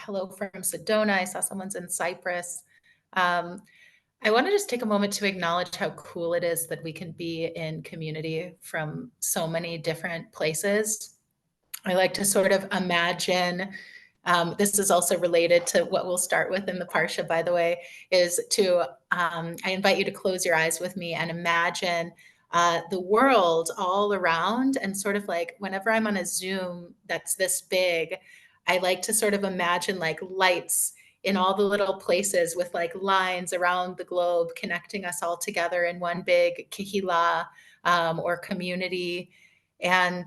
hello from Sedona. I saw someone's in Cyprus. Um, I want to just take a moment to acknowledge how cool it is that we can be in community from so many different places. I like to sort of imagine, this is also related to what we'll start with in the Parsha, by the way, is to, I invite you to close your eyes with me and imagine the world all around. And sort of like whenever I'm on a Zoom that's this big, I like to sort of imagine like lights in all the little places with like lines around the globe connecting us all together in one big kehillah or community. And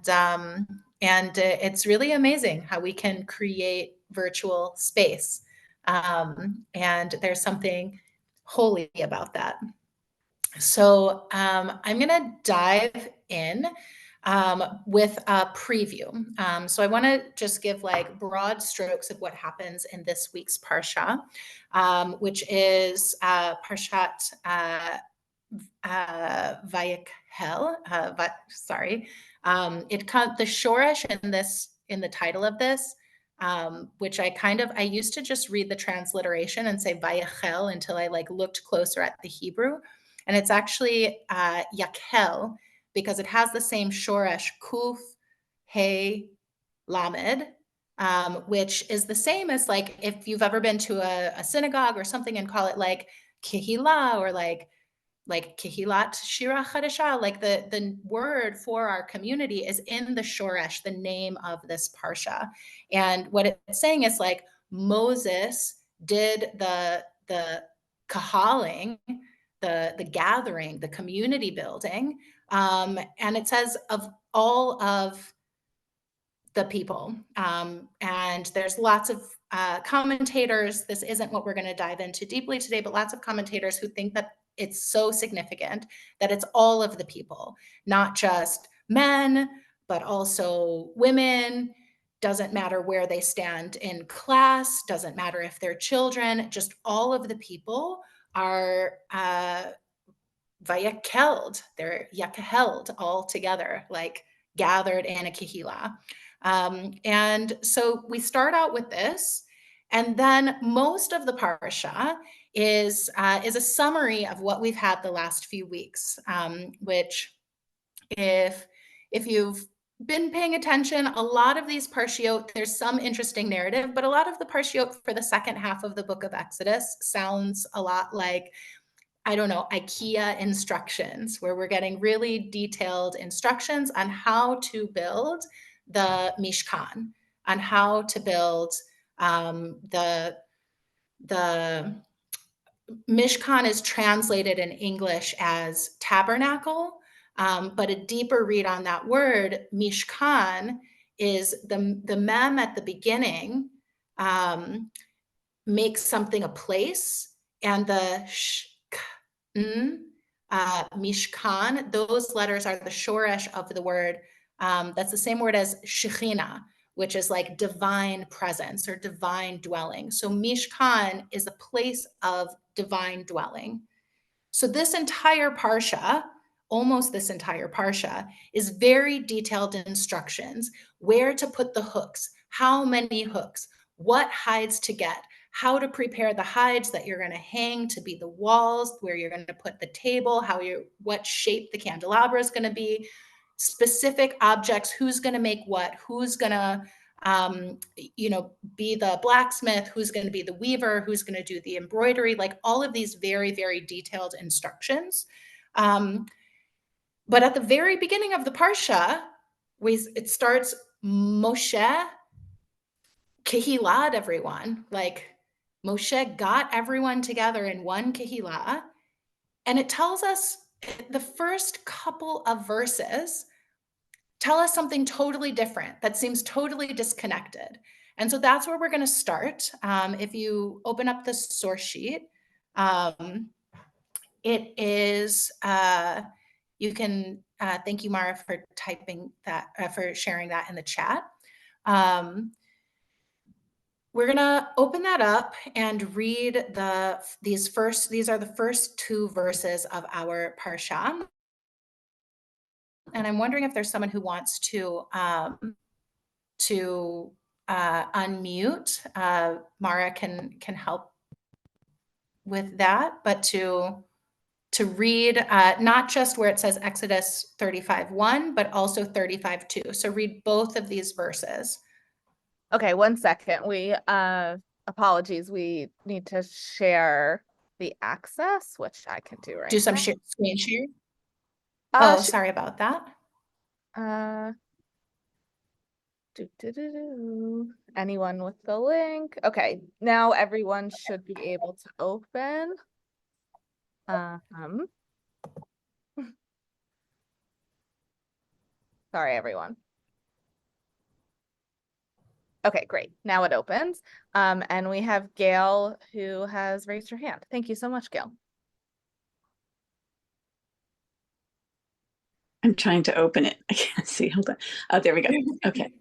it's really amazing how we can create virtual space. And there's something holy about that. So I'm going to dive in with a preview. So I want to just give like broad strokes of what happens in this week's Parsha, which is Parashat Vayakhel. The shoresh in the title of this, which I used to just read the transliteration and say Vayakhel until I like looked closer at the Hebrew, and it's actually Yakhel because it has the same shoresh kuf hey lamed, which is the same as like if you've ever been to a synagogue or something and call it like kehillah or like Kehilat Shira Chadasha, like the word for our community is in the Shoresh, the name of this Parsha. And what it's saying is like Moses did the kahaling, the gathering, the community building. And it says of all of the people. And there's lots of commentators. This isn't what we're going to dive into deeply today, but lots of commentators who think that it's so significant that it's all of the people, not just men, but also women. Doesn't matter where they stand in class, doesn't matter if they're children, just all of the people are vayakeld, they're yakaheld all together, like gathered in a kehillah. And so we start out with this, and then most of the parsha is a summary of what we've had the last few weeks, which if you've been paying attention, a lot of these parshiot, there's some interesting narrative, but a lot of the parshiot for the second half of the book of Exodus sounds a lot like, I don't know, IKEA instructions, where we're getting really detailed instructions on how to build the Mishkan, on how to build the Mishkan is translated in English as tabernacle, but a deeper read on that word, Mishkan, is the mem at the beginning makes something a place, and the Mishkan, those letters are the shoresh of the word. That's the same word as Shekhinah, which is like divine presence or divine dwelling. So Mishkan is a place of divine dwelling. So this entire parsha, almost this entire parsha, is very detailed instructions, where to put the hooks, how many hooks, what hides to get, how to prepare the hides that you're going to hang to be the walls, where you're going to put the table, what shape the candelabra is going to be, specific objects, who's going to make what, who's going to be the blacksmith, who's going to be the weaver, who's going to do the embroidery, like all of these very, very detailed instructions. But at the very beginning of the parsha, it starts Moshe kehilad everyone, like Moshe got everyone together in one kehillah, and it tells us the first couple of verses tell us something totally different that seems totally disconnected. And so that's where we're going to start. If you open up the source sheet, it is, you can, thank you, Mara, for typing that, for sharing that in the chat. We're going to open that up and read these are the first two verses of our parsha. And I'm wondering if there's someone who wants to unmute. Mara can help with that, but to read not just where it says Exodus 35:1, but also 35:2. So read both of these verses. Okay, 1 second. We apologies. We need to share the access, which I can do right Do some now. screen share. Sure. Sorry about that. Anyone with the link? Okay, now everyone should be able to open. Sorry, everyone. Okay, great. Now it opens. And we have Gail who has raised her hand. Thank you so much, Gail. I'm trying to open it. I can't see. Hold on. Oh, there we go. Okay.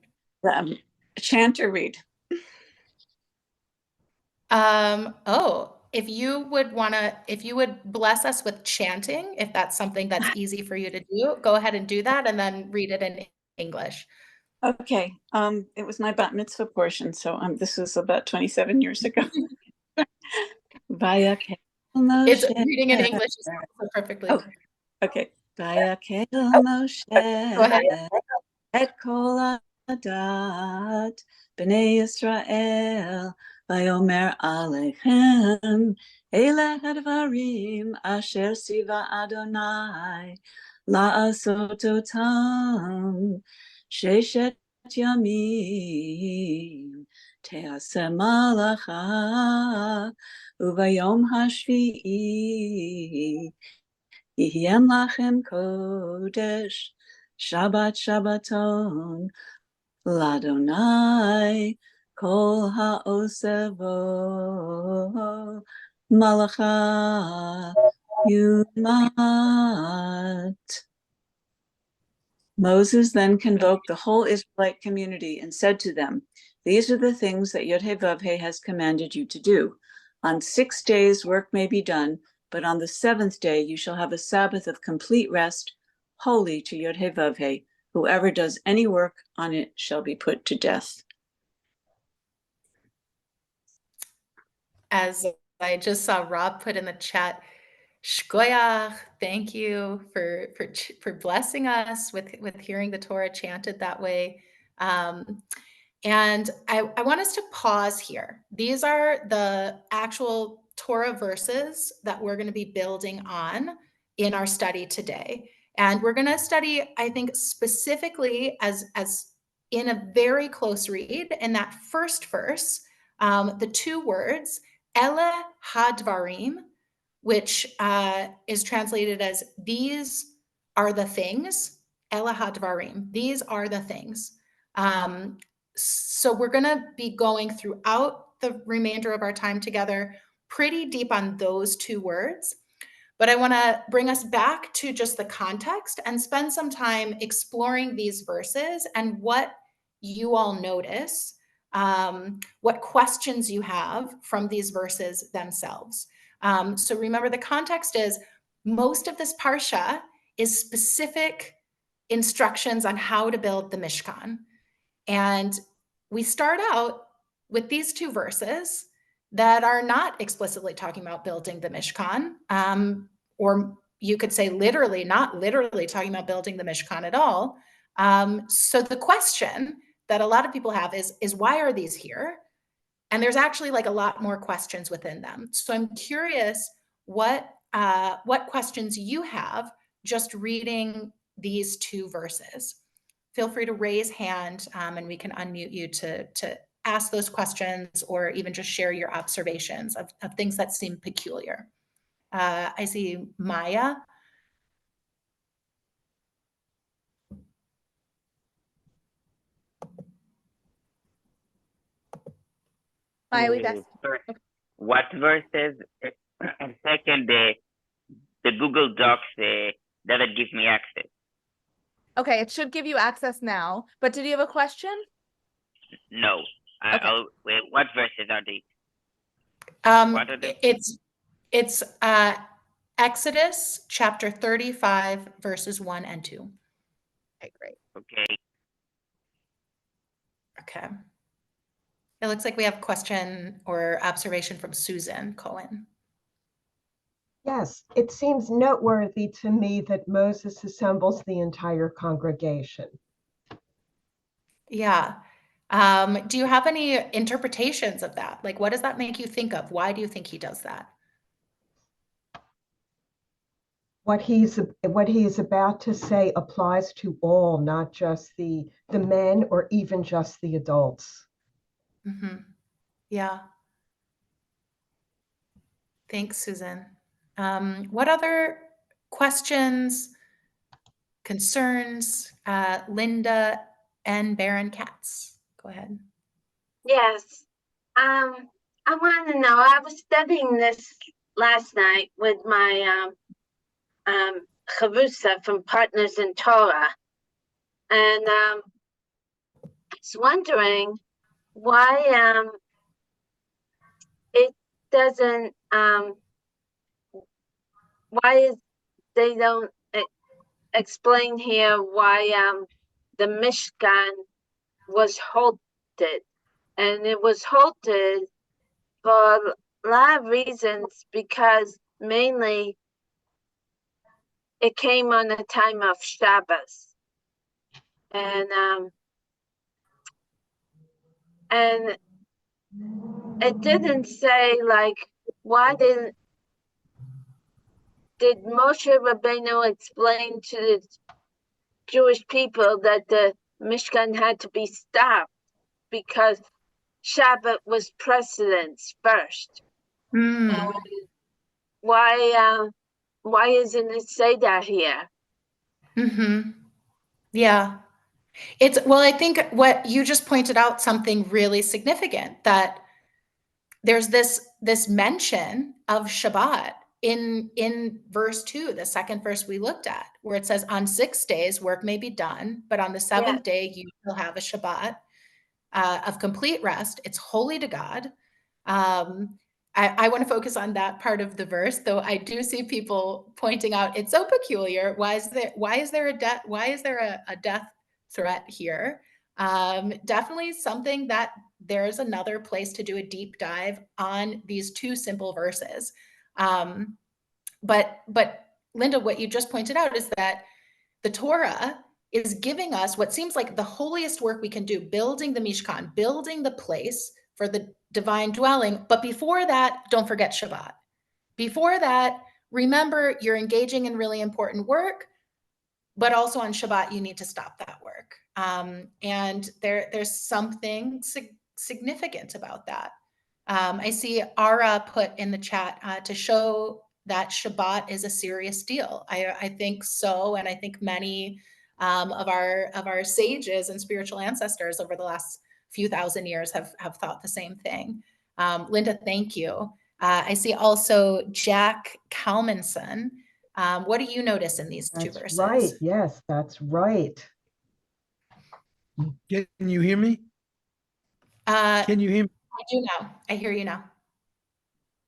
Chant or read? If you would bless us with chanting, if that's something that's easy for you to do, go ahead and do that and then read it in English. Okay. It was my bat mitzvah portion, so this was about 27 years ago. Vayakhel Moshe. It's reading in English is also perfectly. Oh, okay. Vayakhel Moshe. Go ahead. Et kol adat b'nei Yisrael vayomer alechem ele hadvarim asher siva Adonai la'asot otam sheshet yamim te'aseh malacha uvayom hashvi'i Yihyem lachem kodesh, Shabbat Shabbaton, Ladonai, kol ha'osevo, malacha yumat. Moses then convoked the whole Israelite community and said to them, "These are the things that Yod-Heh-Vav-Heh has commanded you to do. On 6 days work may be done, but on the 7th day you shall have a Sabbath of complete rest, holy to Yod-Heh-Vav-Heh. Whoever does any work on it shall be put to death." As I just saw Rob put in the chat, Shkoyach, thank you for blessing us with hearing the Torah chanted that way. And I want us to pause here. These are the actual Torah verses that we're going to be building on in our study today. And we're going to study, I think, specifically as in a very close read in that first verse, the 2 words, Ele hadvarim, which is translated as these are the things, Ele hadvarim, these are the things. So we're going to be going throughout the remainder of our time together pretty deep on those 2 words. But I want to bring us back to just the context and spend some time exploring these verses and what you all notice, what questions you have from these verses themselves. So remember, the context is most of this parsha is specific instructions on how to build the Mishkan. And we start out with these 2 verses that are not explicitly talking about building the Mishkan, or you could say literally, not literally talking about building the Mishkan at all. So the question that a lot of people have is why are these here? And there's actually like a lot more questions within them. So I'm curious what questions you have just reading these 2 verses. Feel free to raise hand and we can unmute you to ask those questions or even just share your observations of things that seem peculiar. I see Maya. Maya, we best. What verses? And second, the Google Docs doesn't give me access. Okay, it should give you access now. But did you have a question? No. Okay. What verses are these? What are they? It's Exodus chapter 35, verses 1 and 2. Okay, great. Okay. Okay. It looks like we have a question or observation from Susan Cohen. Yes, it seems noteworthy to me that Moses assembles the entire congregation. Yeah. Do you have any interpretations of that? Like, what does that make you think of? Why do you think he does that? What he is about to say applies to all, not just the men or even just the adults. Mm-hmm. Yeah. Thanks, Susan. What other questions, concerns? Linda and Baron Katz, go ahead. Yes. I want to know, I was studying this last night with my Chavrusa from Partners in Torah. And I was wondering why it doesn't, why they don't explain here why the Mishkan was halted. And it was halted for a lot of reasons, because mainly it came on the time of Shabbos. And it didn't say, like, why did Moshe Rabbeinu explain to the Jewish people that the Mishkan had to be stopped because Shabbat was precedence first? Mm. Why isn't it say that here? Mm-hmm. Yeah. Well, I think what you just pointed out something really significant, that there's this mention of Shabbat in verse 2, the second verse we looked at, where it says, on 6 days work may be done, but on the seventh day you will have a Shabbat of complete rest. It's holy to God. I want to focus on that part of the verse, though I do see people pointing out it's so peculiar. Why is there a death threat here? Definitely something that there's another place to do a deep dive on these two simple verses. But Linda, what you just pointed out is that the Torah is giving us what seems like the holiest work we can do, building the Mishkan, building the place for the divine dwelling. But before that, don't forget Shabbat. Before that, remember you're engaging in really important work, but also on Shabbat, you need to stop that work. And there's something significant about that. I see Ara put in the chat to show that Shabbat is a serious deal. I think so, and I think many of our sages and spiritual ancestors over the last few thousand years have thought the same thing. Linda, thank you. I see also Jack Kalmanson. What do you notice in these two verses? Right. Yes, that's right. Can you hear me? Can you hear me? I do now. I hear you now.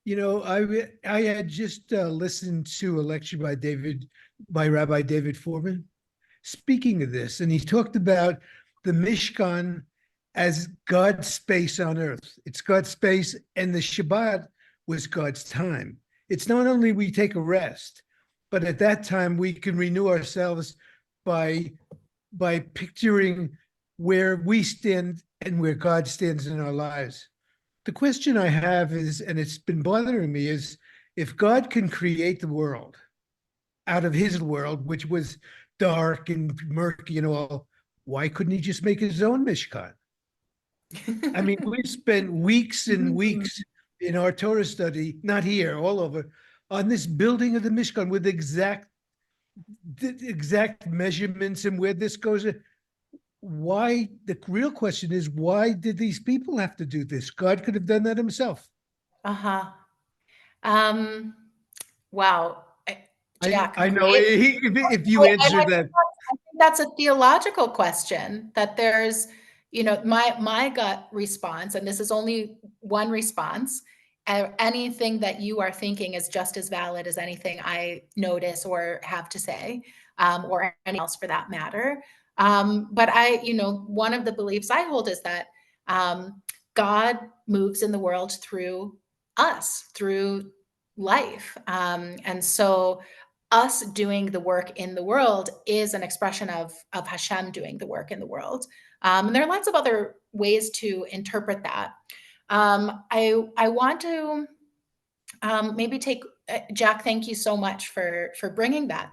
You know, I had just listened to a lecture by Rabbi David Foreman, speaking of this, and he talked about the Mishkan as God's space on earth. It's God's space, and the Shabbat was God's time. It's not only we take a rest, but at that time we can renew ourselves by picturing where we stand and where God stands in our lives. The question I have is, and it's been bothering me, is if God can create the world out of his world, which was dark and murky and all, why couldn't he just make his own Mishkan? I mean, we've spent weeks and weeks in our Torah study, not here, all over, on this building of the Mishkan with exact measurements and where this goes. Why, the real question is, why did these people have to do this? God could have done that himself. Uh-huh. Wow. Jack, I know if you answer that. I think that's a theological question, that there's, my gut response, and this is only one response, anything that you are thinking is just as valid as anything I notice or have to say, or anything else for that matter. But one of the beliefs I hold is that God moves in the world through us, through life. And so us doing the work in the world is an expression of Hashem doing the work in the world. And there are lots of other ways to interpret that. I want to maybe take, Jack, thank you so much for bringing that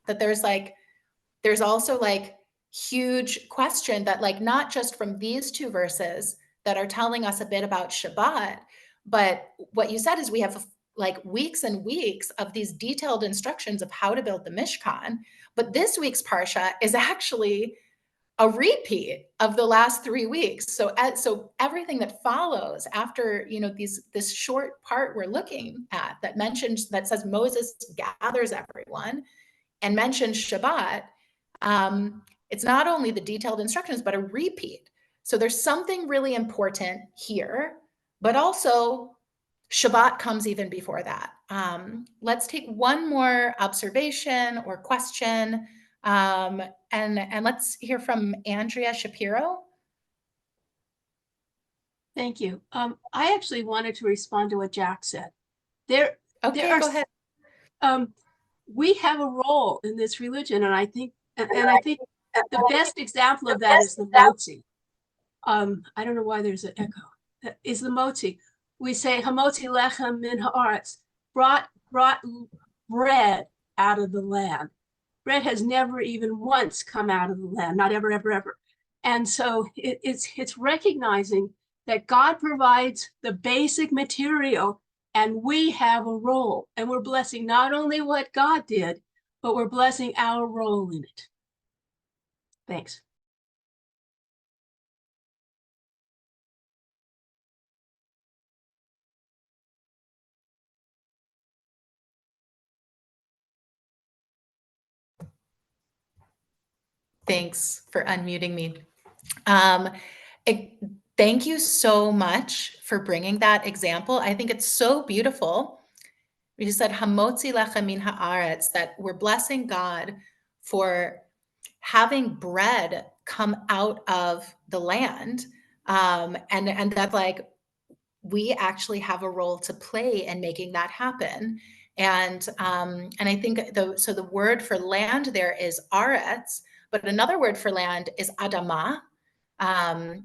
there's also like huge question that like, not just from these two verses that are telling us a bit about Shabbat, but what you said is we have like weeks and weeks of these detailed instructions of how to build the Mishkan. But this week's Parsha is actually a repeat of the last 3 weeks. So everything that follows after, this short part we're looking at that says Moses gathers everyone and mentions Shabbat, it's not only the detailed instructions, but a repeat. So there's something really important here, but also Shabbat comes even before that. Let's take one more observation or question, and let's hear from Andrea Shapiro. Thank you. I actually wanted to respond to what Jack said. Go ahead. We have a role in this religion, and I think the best example of that is the motzi. I don't know why there's an echo. Is the motzi. We say hamotzi lechem min haaretz, brought bread out of the land. Bread has never even once come out of the land, not ever, ever, ever. And so it's recognizing that God provides the basic material, and we have a role, and we're blessing not only what God did, but we're blessing our role in it. Thanks. Thanks for unmuting me. Thank you so much for bringing that example. I think it's so beautiful. You said hamotzi lechem min haaretz, that we're blessing God for having bread come out of the land, and that like we actually have a role to play in making that happen. And I think the word for land there is aretz, but another word for land is adamah.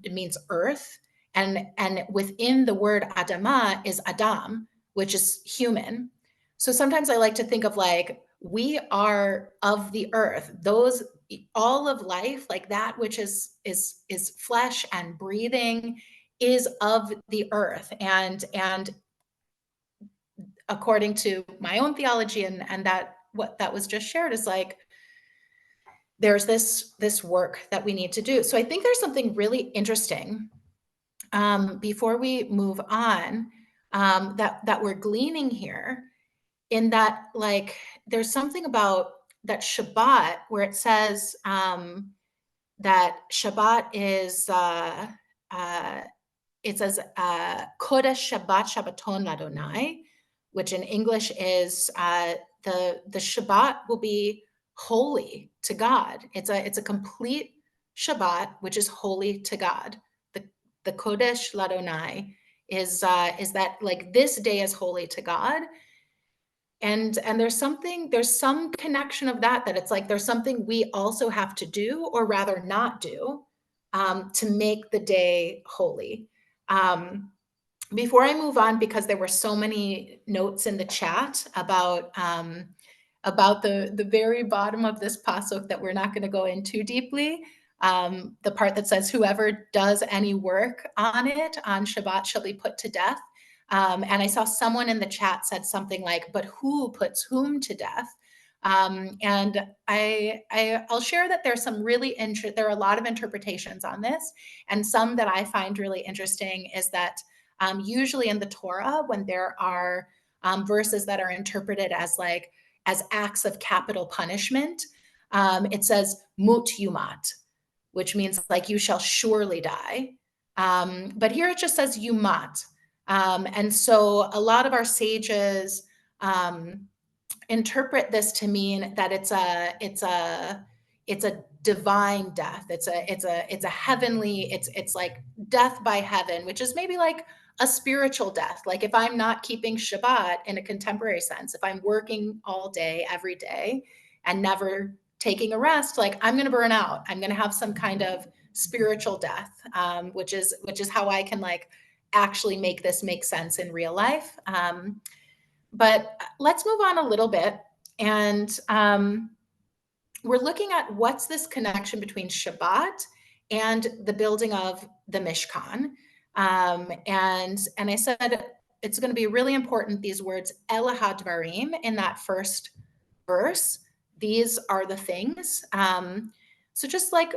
It means earth, and within the word adamah is Adam, which is human. So sometimes I like to think of like, we are of the earth, all of life, like that which is flesh and breathing is of the earth. And according to my own theology and that what that was just shared is like, there's this work that we need to do. So I think there's something really interesting before we move on that we're gleaning here, in that like there's something about that Shabbat where it says that Shabbat is it says Kodesh Shabbat Shabbaton Ladonai, which in English is the Shabbat will be holy to God. It's a complete Shabbat, which is holy to God. The Kodesh Ladonai is that like this day is holy to God. And there's some connection of that it's like there's something we also have to do, or rather not do, to make the day holy. Before I move on, because there were so many notes in the chat about the very bottom of this pasuk that we're not going to go in too deeply, the part that says whoever does any work on it on Shabbat shall be put to death. And I saw someone in the chat said something like, but who puts whom to death? And I'll share that there's some there are a lot of interpretations on this, and some that I find really interesting is that usually in the Torah, when there are verses that are interpreted as acts of capital punishment, it says mut yumat, which means like you shall surely die. But here it just says yumat. And so a lot of our sages interpret this to mean that it's a divine death. It's a heavenly, it's like death by heaven, which is maybe like a spiritual death. Like if I'm not keeping Shabbat in a contemporary sense, if I'm working all day, every day, and never taking a rest, like I'm going to burn out. I'm going to have some kind of spiritual death, which is how I can like actually make this make sense in real life. But let's move on a little bit. And we're looking at what's this connection between Shabbat and the building of the Mishkan. And I said, it's going to be really important, these words, Ela hadvarim, in that first verse. These are the things. So just like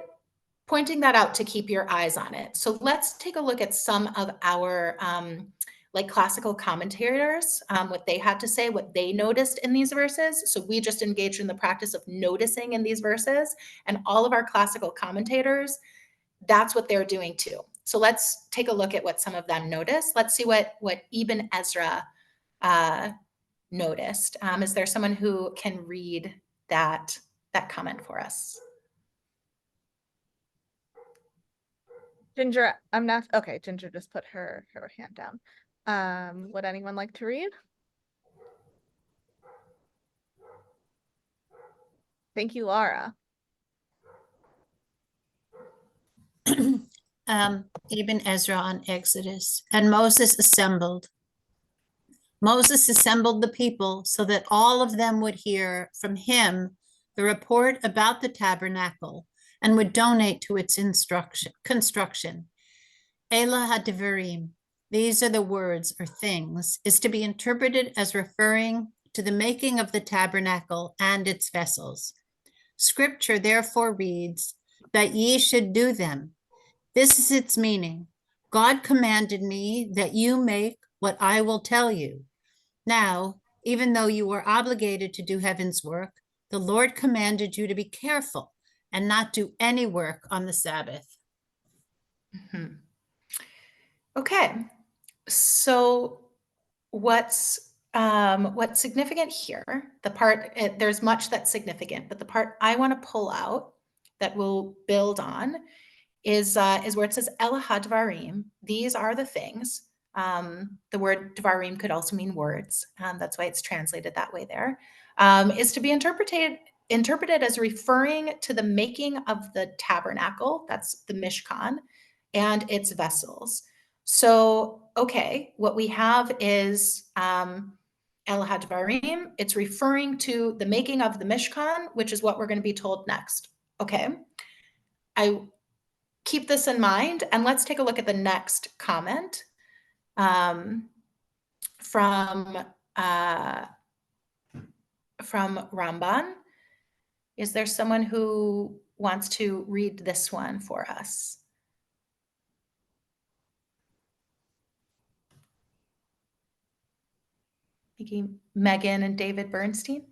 pointing that out to keep your eyes on it. So let's take a look at some of our like classical commentators, what they had to say, what they noticed in these verses. So we just engaged in the practice of noticing in these verses, and all of our classical commentators, that's what they're doing too. So let's take a look at what some of them noticed. Let's see what Ibn Ezra noticed. Is there someone who can read that comment for us? Ginger, I'm not okay. Ginger just put her hand down. Would anyone like to read? Thank you, Laura. Ibn Ezra on Exodus. And Moses assembled the people so that all of them would hear from him the report about the tabernacle and would donate to its construction. Ela hadivarim, these are the words or things, is to be interpreted as referring to the making of the tabernacle and its vessels. Scripture therefore reads that ye should do them. This is its meaning. God commanded me that you make what I will tell you. Now, even though you were obligated to do heaven's work, the Lord commanded you to be careful and not do any work on the Sabbath. Mm-hmm. Okay, so what's significant here, there's much that's significant, but the part I want to pull out that we'll build on is where it says El hadvarim. These are the things. The word dvarim could also mean words. That's why it's translated that way there. Is to be interpreted as referring to the making of the tabernacle, that's the Mishkan, and its vessels. So, okay, what we have is El hadvarim. It's referring to the making of the Mishkan, which is what we're going to be told next. Okay, I keep this in mind, and let's take a look at the next comment from Ramban. Is there someone who wants to read this one for us? Maybe Megan and David Bernstein?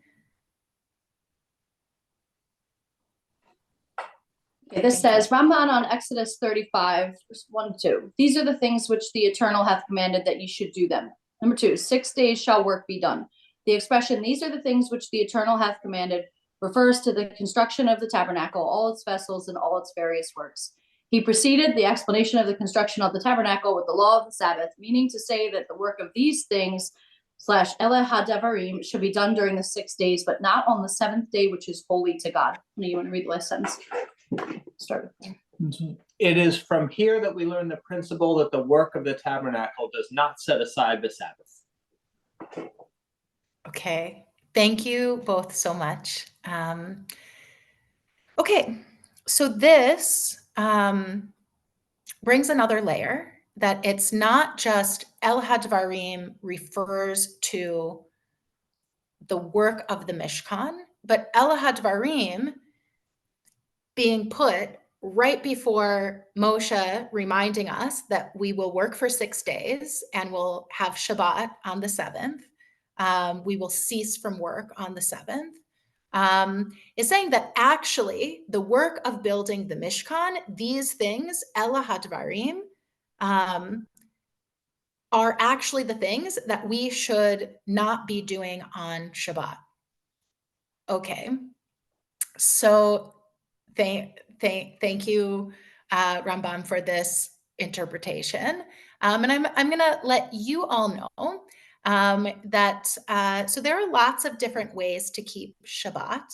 Okay, this says, Ramban on Exodus 35, 1-2. These are the things which the Eternal hath commanded that ye should do them. Number 2, 6 days shall work be done. The expression, these are the things which the Eternal hath commanded, refers to the construction of the tabernacle, all its vessels, and all its various works. He preceded the explanation of the construction of the tabernacle with the law of the Sabbath, meaning to say that the work of these things / Ele HaDevarim should be done during the 6 days, but not on the 7th day, which is holy to God. Now you want to read the last sentence? Start with there. It is from here that we learn the principle that the work of the tabernacle does not set aside the Sabbath. Okay, thank you both so much. Okay, so this brings another layer, that it's not just El Hadvarim refers to the work of the Mishkan, but El Hadvarim being put right before Moshe reminding us that we will work for 6 days and we'll have Shabbat on the 7th. We will cease from work on the 7th. Is saying that actually the work of building the Mishkan, these things, Ela Hadvarim, are actually the things that we should not be doing on Shabbat. Okay, so Thank you, Ramban, for this interpretation. And I'm going to let you all know that so there are lots of different ways to keep Shabbat.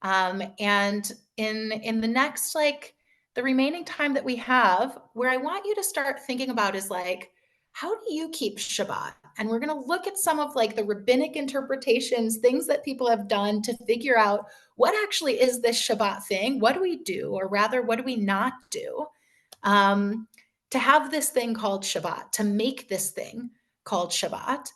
And in the next, like the remaining time that we have, where I want you to start thinking about is like, how do you keep Shabbat? And we're going to look at some of like the rabbinic interpretations, things that people have done to figure out what actually is this Shabbat thing? What do we do? Or rather, what do we not do to have this thing called Shabbat, to make this thing called Shabbat?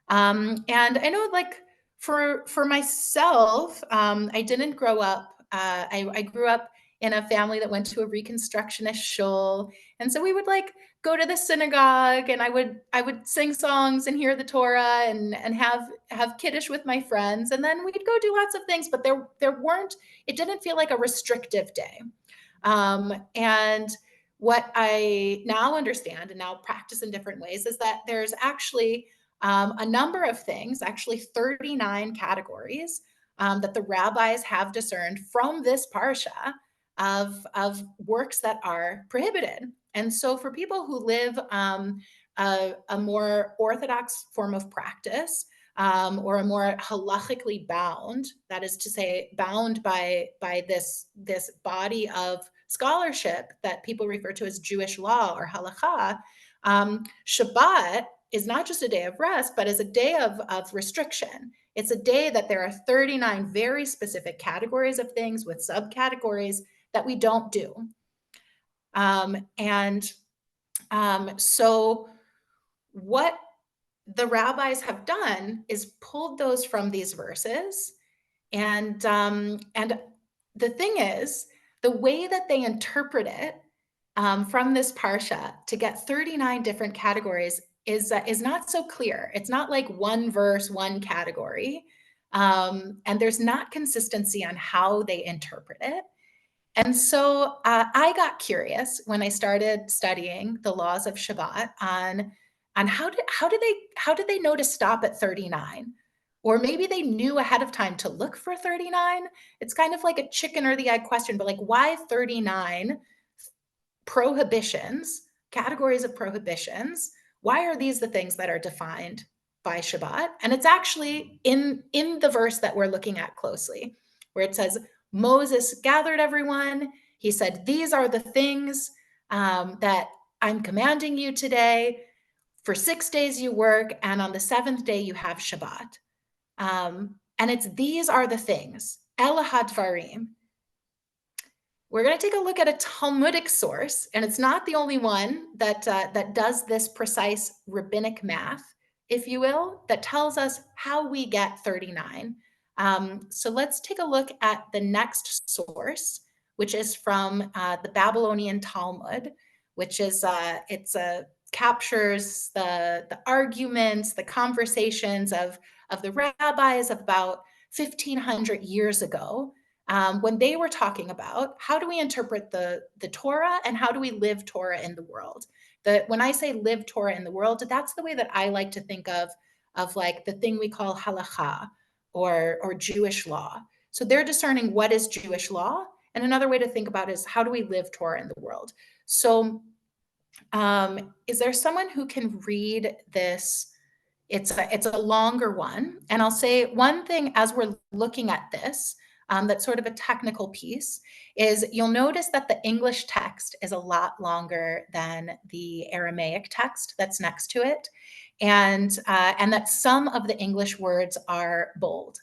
And I know like for myself, I didn't grow up, I grew up in a family that went to a Reconstructionist shul. And so we would like go to the synagogue, and I would sing songs and hear the Torah and have Kiddush with my friends. And then we'd go do lots of things, but it didn't feel like a restrictive day. And what I now understand and now practice in different ways is that there's actually a number of things, actually 39 categories that the rabbis have discerned from this parasha of works that are prohibited. And so for people who live a more orthodox form of practice, or a more halachically bound, that is to say, bound by this body of scholarship that people refer to as Jewish law or halakha, Shabbat is not just a day of rest, but is a day of restriction. It's a day that there are 39 very specific categories of things with subcategories that we don't do. So what the rabbis have done is pulled those from these verses. And the thing is, the way that they interpret it from this parsha to get 39 different categories is not so clear. It's not like one verse, one category. And there's not consistency on how they interpret it. And so I got curious when I started studying the laws of Shabbat on how did they know to stop at 39? Or maybe they knew ahead of time to look for 39. It's kind of like a chicken or the egg question, but like why 39 prohibitions, categories of prohibitions? Why are these the things that are defined by Shabbat? And it's actually in the verse that we're looking at closely, where it says, Moses gathered everyone. He said, these are the things that I'm commanding you today. For 6 days you work, and on the 7th day you have Shabbat. And it's these are the things, Ela hadvarim. We're going to take a look at a Talmudic source, and it's not the only one that does this precise rabbinic math, if you will, that tells us how we get 39. So let's take a look at the next source, which is from the Babylonian Talmud, which is captures the arguments, the conversations of the rabbis of about 1,500 years ago, when they were talking about how do we interpret the Torah and how do we live Torah in the world. When I say live Torah in the world, that's the way that I like to think of like the thing we call halakha, or Jewish law. So they're discerning what is Jewish law. And another way to think about it is how do we live Torah in the world? So is there someone who can read this? It's a longer one. And I'll say one thing as we're looking at this, that's sort of a technical piece, is you'll notice that the English text is a lot longer than the Aramaic text that's next to it. And that some of the English words are bold.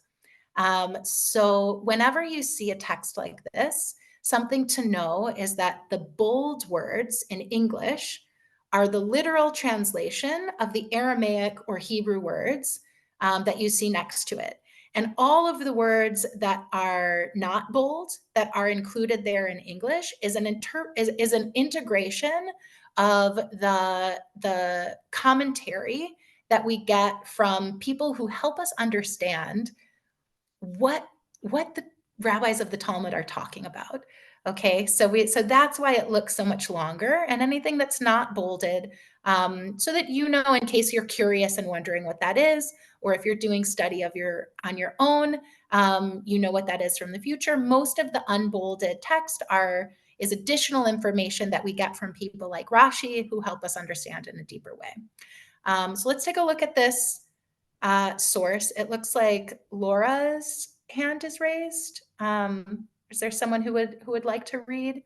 So whenever you see a text like this, something to know is that the bold words in English are the literal translation of the Aramaic or Hebrew words that you see next to it. And all of the words that are not bold, that are included there in English, is an integration of the commentary that we get from people who help us understand what the rabbis of the Talmud are talking about. Okay, so that's why it looks so much longer, and anything that's not bolded so that you know, in case you're curious and wondering what that is, or if you're doing study on your own, you know what that is from the future. Most of the unbolded text is additional information that we get from people like Rashi, who help us understand in a deeper way. So let's take a look at this source. It looks like Laura's hand is raised. Is there someone who would like to read?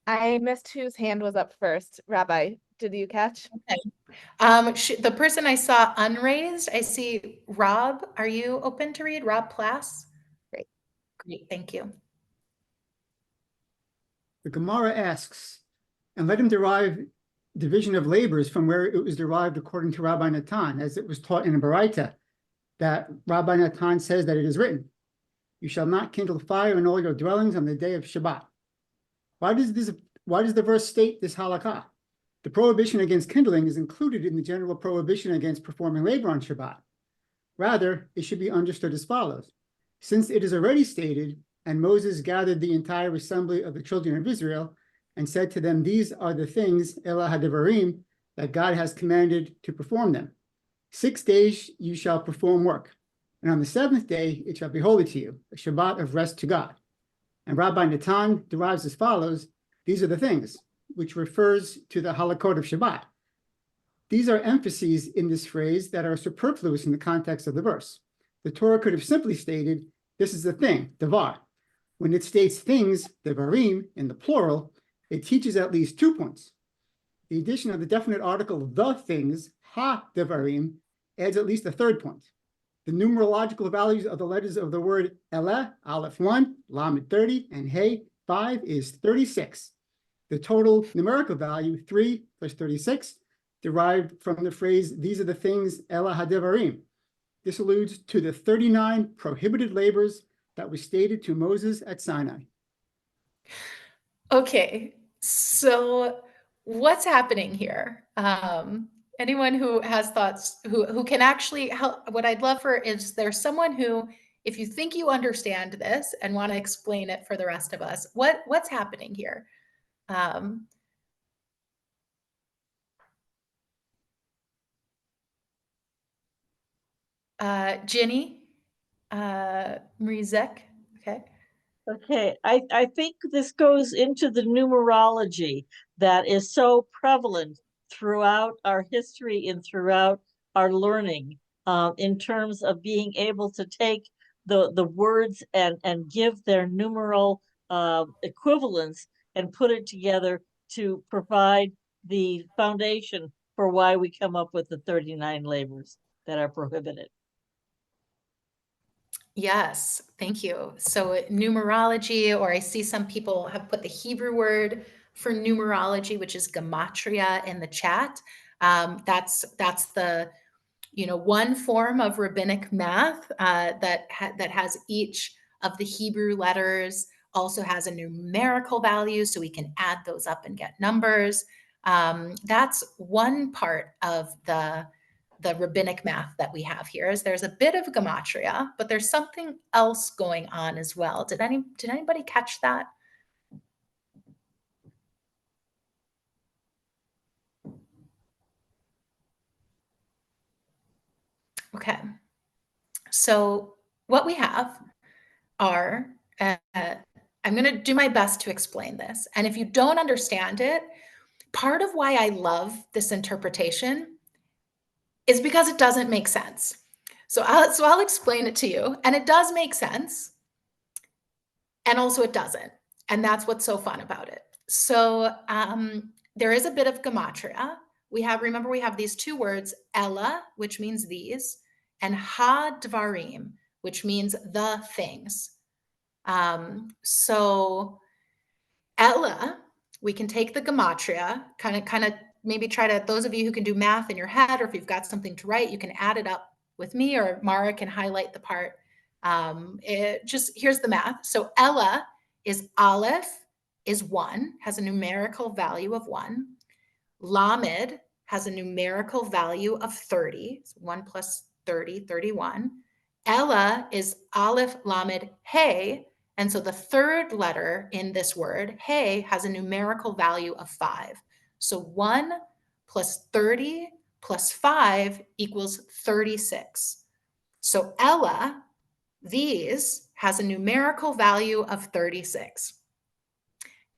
I missed whose hand was up first. Rabbi, did you catch? Okay. The person I saw unraised, I see Rob. Are you open to read? Rob Plass? Great. Great, thank you. The Gemara asks, and let him derive division of labors from where it was derived according to Rabbi Natan, as it was taught in a Baraita, that Rabbi Natan says that it is written, you shall not kindle fire in all your dwellings on the day of Shabbat. Why does the verse state this halakha? The prohibition against kindling is included in the general prohibition against performing labor on Shabbat. Rather, it should be understood as follows. Since it is already stated, and Moses gathered the entire assembly of the children of Israel and said to them, these are the things, Elah HaDevarim, that God has commanded to perform them. 6 days you shall perform work, and on the 7th day it shall be holy to you, a Shabbat of rest to God. And Rabbi Natan derives as follows, these are the things, which refers to the halakot of Shabbat. These are emphases in this phrase that are superfluous in the context of the verse. The Torah could have simply stated, this is the thing, devar. When it states things, devarim, in the plural, it teaches at least 2 points. The addition of the definite article, the things, ha-devarim, adds at least a 3rd point. The numerological values of the letters of the word Elah, Aleph 1, Lamed 30, and Hey 5 is 36. The total numerical value, 3 plus 36, derived from the phrase, these are the things, Elah HaDevarim. This alludes to the 39 prohibited labors that were stated to Moses at Sinai. Okay, so what's happening here? Anyone who has thoughts, who can actually help, what I'd love for is there's someone who, if you think you understand this and want to explain it for the rest of us, what's happening here? Ginny, Mrizek, okay. Okay, I think this goes into the numerology that is so prevalent throughout our history and throughout our learning, in terms of being able to take the words and give their numeral equivalents and put it together to provide the foundation for why we come up with the 39 labors that are prohibited. Yes, thank you. So numerology, or I see some people have put the Hebrew word for numerology, which is Gematria, in the chat. That's the one form of rabbinic math that has each of the Hebrew letters, also has a numerical value, so we can add those up and get numbers. That's one part of the rabbinic math that we have here. Is there's a bit of Gematria, but there's something else going on as well. Did anybody catch that? Okay. So what we have are, I'm going to do my best to explain this. And if you don't understand it, part of why I love this interpretation is because it doesn't make sense. So I'll explain it to you, and it does make sense. And also it doesn't. And that's what's so fun about it. So there is a bit of Gematria. Remember, we have these 2 words, Ella, which means these, and Ha-Dvarim, which means the things. So Ella, we can take the Gematria, kind of maybe try to, those of you who can do math in your head, or if you've got something to write, you can add it up with me, or Mara can highlight the part. Here's the math. So Ella is Aleph is 1, has a numerical value of 1. Lamed has a numerical value of 30. So 1 plus 30, 31. Ella is Aleph, Lamed, Hey. And so the third letter in this word, Hey, has a numerical value of 5. So 1 plus 30 plus 5 equals 36. So Ella, these, has a numerical value of 36.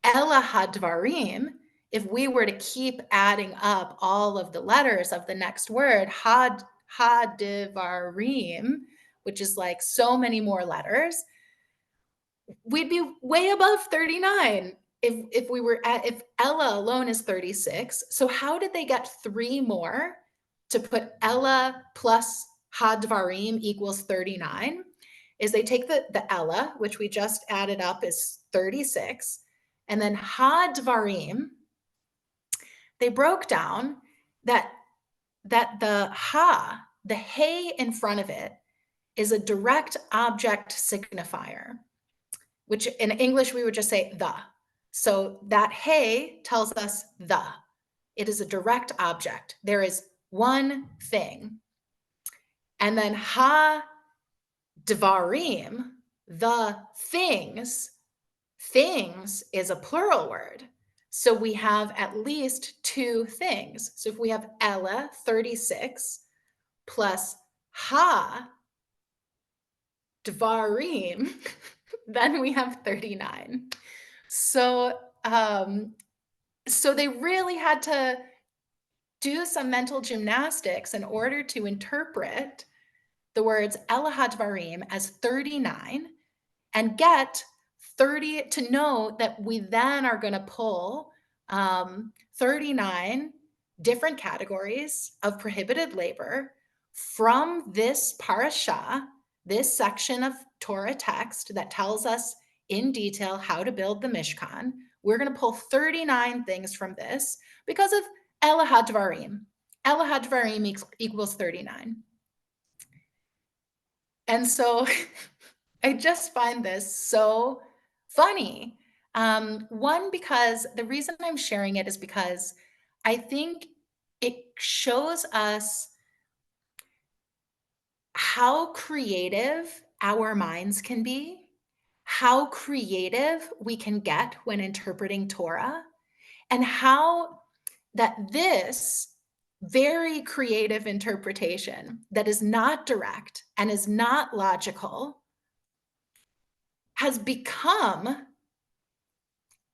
Ella hadvarim, if we were to keep adding up all of the letters of the next word, hadvarim, which is like so many more letters, we'd be way above 39 if Ella alone is 36. So how did they get 3 more to put Ella plus hadvarim equals 39? Is they take the Ella, which we just added up is 36, and then hadvarim, they broke down that the hey in front of it is a direct object signifier, which in English we would just say the. So that hey tells us the. It is a direct object. There is one thing. And then ha-dvarim, the things is a plural word. So we have at least 2 things. So if we have Ella, 36, plus ha-dvarim, then we have 39. So, so they really had to do some mental gymnastics in order to interpret the words Ella hadvarim as 39 and get 30 to know that we then are going to pull 39 different categories of prohibited labor from this parasha, this section of Torah text that tells us in detail how to build the Mishkan. We're going to pull 39 things from this because of Ella hadvarim. Ella hadvarim equals 39. And so I just find this so funny. One, because the reason I'm sharing it is because I think it shows us how creative our minds can be, how creative we can get when interpreting Torah, and how that this very creative interpretation that is not direct and is not logical has become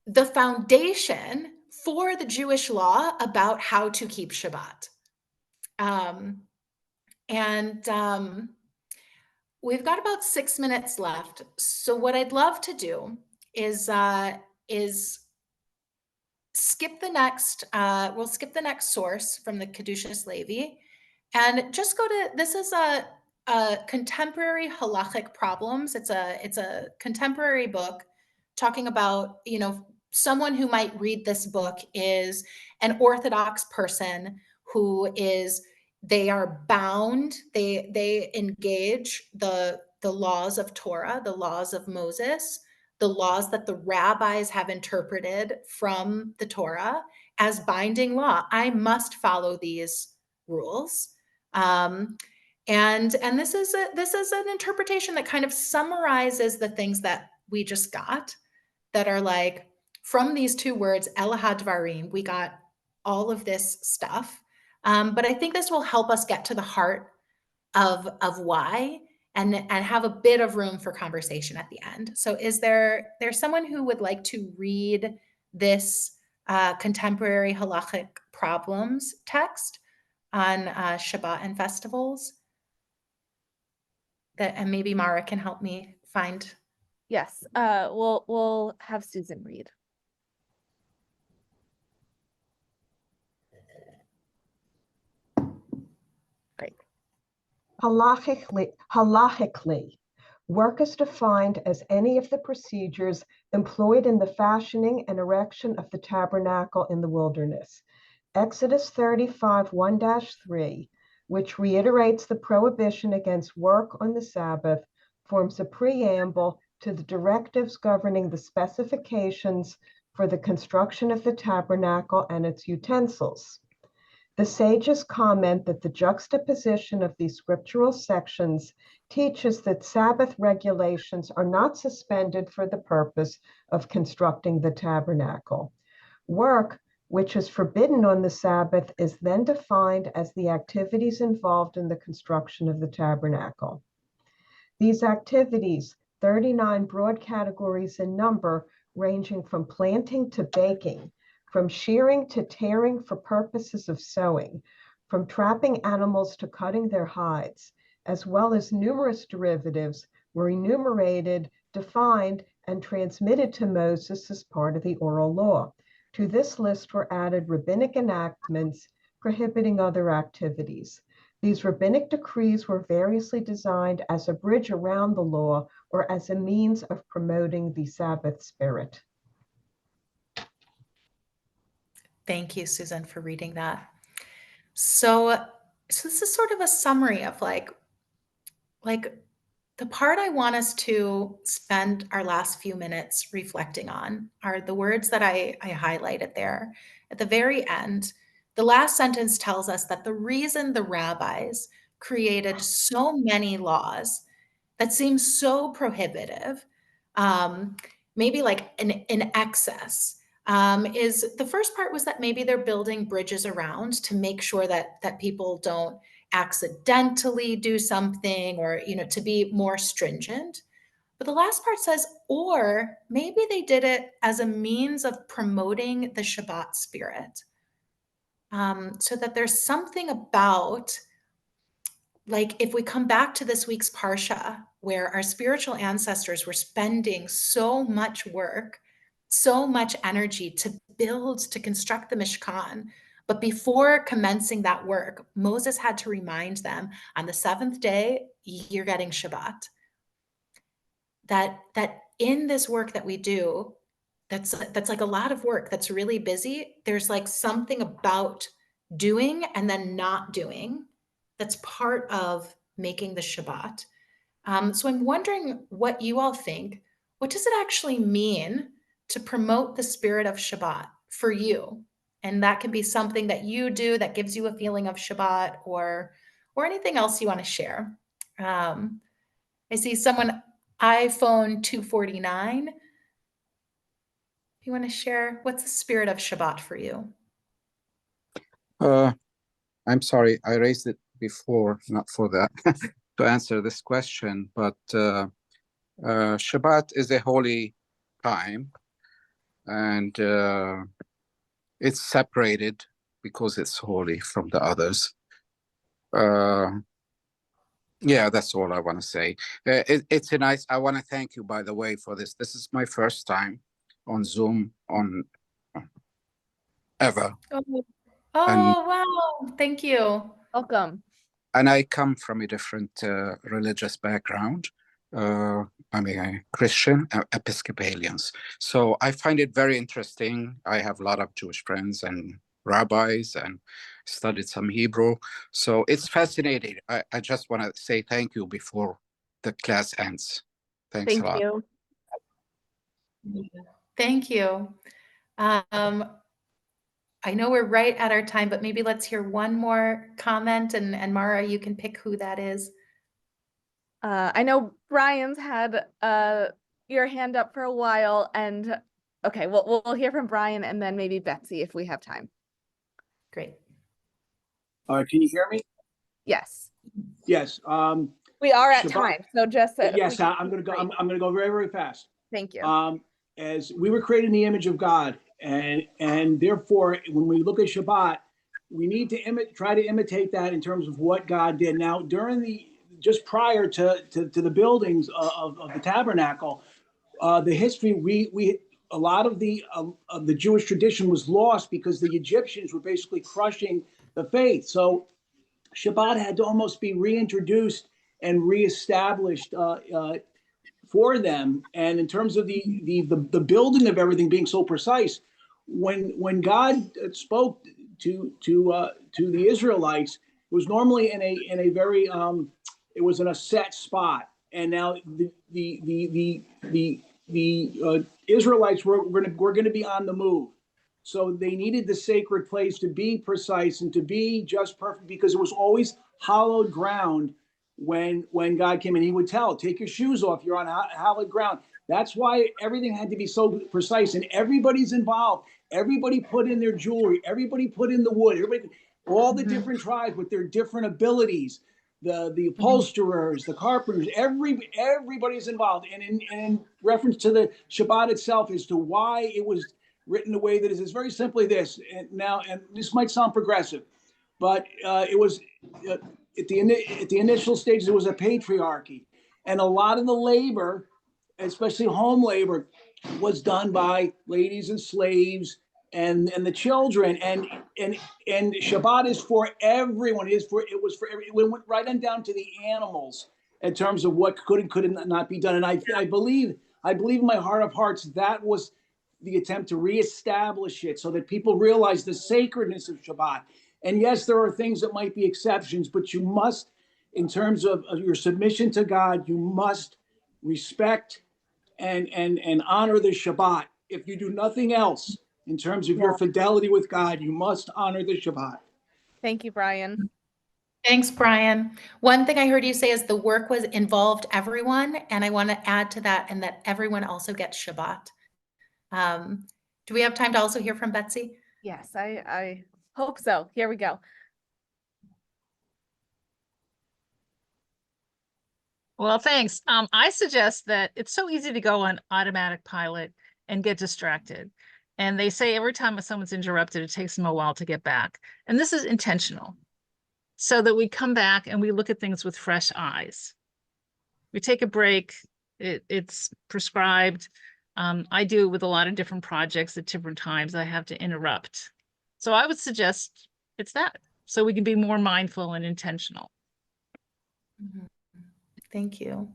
the foundation for the Jewish law about how to keep Shabbat. We've got about 6 minutes left. So what I'd love to do is skip the next, we'll skip the next source from the Kedushas Levi and just go to, this is a contemporary halachic problems. It's a contemporary book talking about, you know, someone who might read this book is an Orthodox person who is, they are bound, they engage the laws of Torah, the laws of Moses, the laws that the rabbis have interpreted from the Torah as binding law. I must follow these rules. And this is an interpretation that kind of summarizes the things that we just got that are like, from these 2 words, Ella hadvarim, we got all of this stuff. But I think this will help us get to the heart of why and have a bit of room for conversation at the end. So is there's someone who would like to read this contemporary halachic problems text on Shabbat and festivals? And maybe Mara can help me find. Yes, we'll have Susan read. Great. Halachically, work is defined as any of the procedures employed in the fashioning and erection of the tabernacle in the wilderness. Exodus 35, 1-3, which reiterates the prohibition against work on the Sabbath, forms a preamble to the directives governing the specifications for the construction of the tabernacle and its utensils. The sages comment that the juxtaposition of these scriptural sections teaches that Sabbath regulations are not suspended for the purpose of constructing the tabernacle. Work, which is forbidden on the Sabbath, is then defined as the activities involved in the construction of the tabernacle. These activities, 39 broad categories in number, ranging from planting to baking, from shearing to tearing for purposes of sewing, from trapping animals to cutting their hides, as well as numerous derivatives, were enumerated, defined, and transmitted to Moses as part of the oral law. To this list were added rabbinic enactments prohibiting other activities. These rabbinic decrees were variously designed as a bridge around the law or as a means of promoting the Sabbath spirit. Thank you, Susan, for reading that. So this is sort of a summary of like the part I want us to spend our last few minutes reflecting on are the words that I highlighted there. At the very end, the last sentence tells us that the reason the rabbis created so many laws that seem so prohibitive, maybe like in excess, is the first part was that maybe they're building bridges around to make sure that people don't accidentally do something, or to be more stringent. But the last part says, or maybe they did it as a means of promoting the Shabbat spirit, so that there's something about, like, if we come back to this week's Parsha, where our spiritual ancestors were spending so much work, so much energy to build, to construct the Mishkan. But before commencing that work, Moses had to remind them, on the seventh day, you're getting Shabbat. That in this work that we do, that's like a lot of work, that's really busy. There's like something about doing and then not doing that's part of making the Shabbat. So I'm wondering what you all think. What does it actually mean to promote the spirit of Shabbat for you? And that can be something that you do that gives you a feeling of Shabbat, or anything else you want to share. I see someone, iPhone 249. You want to share, what's the spirit of Shabbat for you? I'm sorry, I raised it before, not for that, to answer this question, but Shabbat is a holy time, and it's separated because it's holy from the others. Yeah, that's all I want to say. It's a nice, I want to thank you, by the way, for this. This is my first time on Zoom ever. Oh, wow. Thank you. Welcome. And I come from a different religious background. I'm a Christian, Episcopalians. So I find it very interesting. I have a lot of Jewish friends and rabbis, and studied some Hebrew. So it's fascinating. I just want to say thank you before the class ends. Thanks a lot. Thank you. I know we're right at our time, but maybe let's hear one more comment, and Mara, you can pick who that is. I know Brian's had your hand up for a while, and okay, we'll hear from Brian and then maybe Betsy if we have time. Great. Can you hear me? Yes. Yes. We are at Shabbat, time, so just yes, I'm gonna go. I'm gonna go very, very fast. Thank you. As we were created in the image of God, and therefore, when we look at Shabbat, we need to try to imitate that in terms of what God did. Now, just prior to the buildings of the tabernacle, the history, a lot of the Jewish tradition was lost because the Egyptians were basically crushing the faith. So Shabbat had to almost be reintroduced and reestablished for them. And in terms of the building of everything being so precise, when God spoke to the Israelites, it was normally in a very it was in a set spot. And now the Israelites were going to be on the move. So they needed the sacred place to be precise and to be just perfect, because it was always hallowed ground when God came in. He would tell, take your shoes off, you're on hallowed ground. That's why everything had to be so precise, and everybody's involved. Everybody put in their jewelry, everybody put in the wood, everybody, all the different tribes with their different abilities, the upholsterers, the carpenters, everybody's involved. And in reference to the Shabbat itself as to why it was written the way that it is very simply this. And this might sound progressive, but it was at the initial stages, it was a patriarchy, and a lot of the labor, especially home labor, was done by ladies and slaves and the children. And Shabbat is for everyone. It was for it went right on down to the animals in terms of what could and could not be done. And I believe in my heart of hearts that was the attempt to reestablish it so that people realize the sacredness of Shabbat. And yes, there are things that might be exceptions, but you must, in terms of your submission to God, you must respect and honor the Shabbat. If you do nothing else, in terms of your fidelity with God, you must honor the Shabbat. Thank you, Brian. Thanks, Brian. One thing I heard you say is the work was involved everyone, and I want to add to that, and that everyone also gets Shabbat. Do we have time to also hear from Betsy? Yes, I hope so. Here we go. Well, thanks. I suggest that it's so easy to go on automatic pilot and get distracted. And they say every time someone's interrupted, it takes them a while to get back. And this is intentional, so that we come back and we look at things with fresh eyes. We take a break. It's prescribed. I do it with a lot of different projects at different times. I have to interrupt. So I would suggest it's that, so we can be more mindful and intentional. Thank you.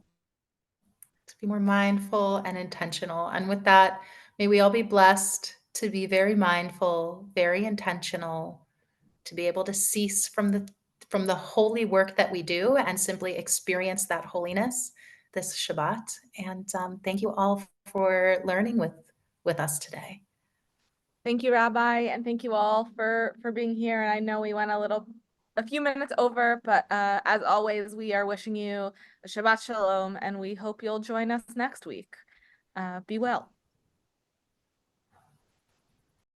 To be more mindful and intentional. And with that, may we all be blessed to be very mindful, very intentional, to be able to cease from the holy work that we do and simply experience that holiness this Shabbat. And thank you all for learning with us today. Thank you, Rabbi, and thank you all for being here. And I know we went a few minutes over, but as always, we are wishing you a Shabbat Shalom, and we hope you'll join us next week. Be well.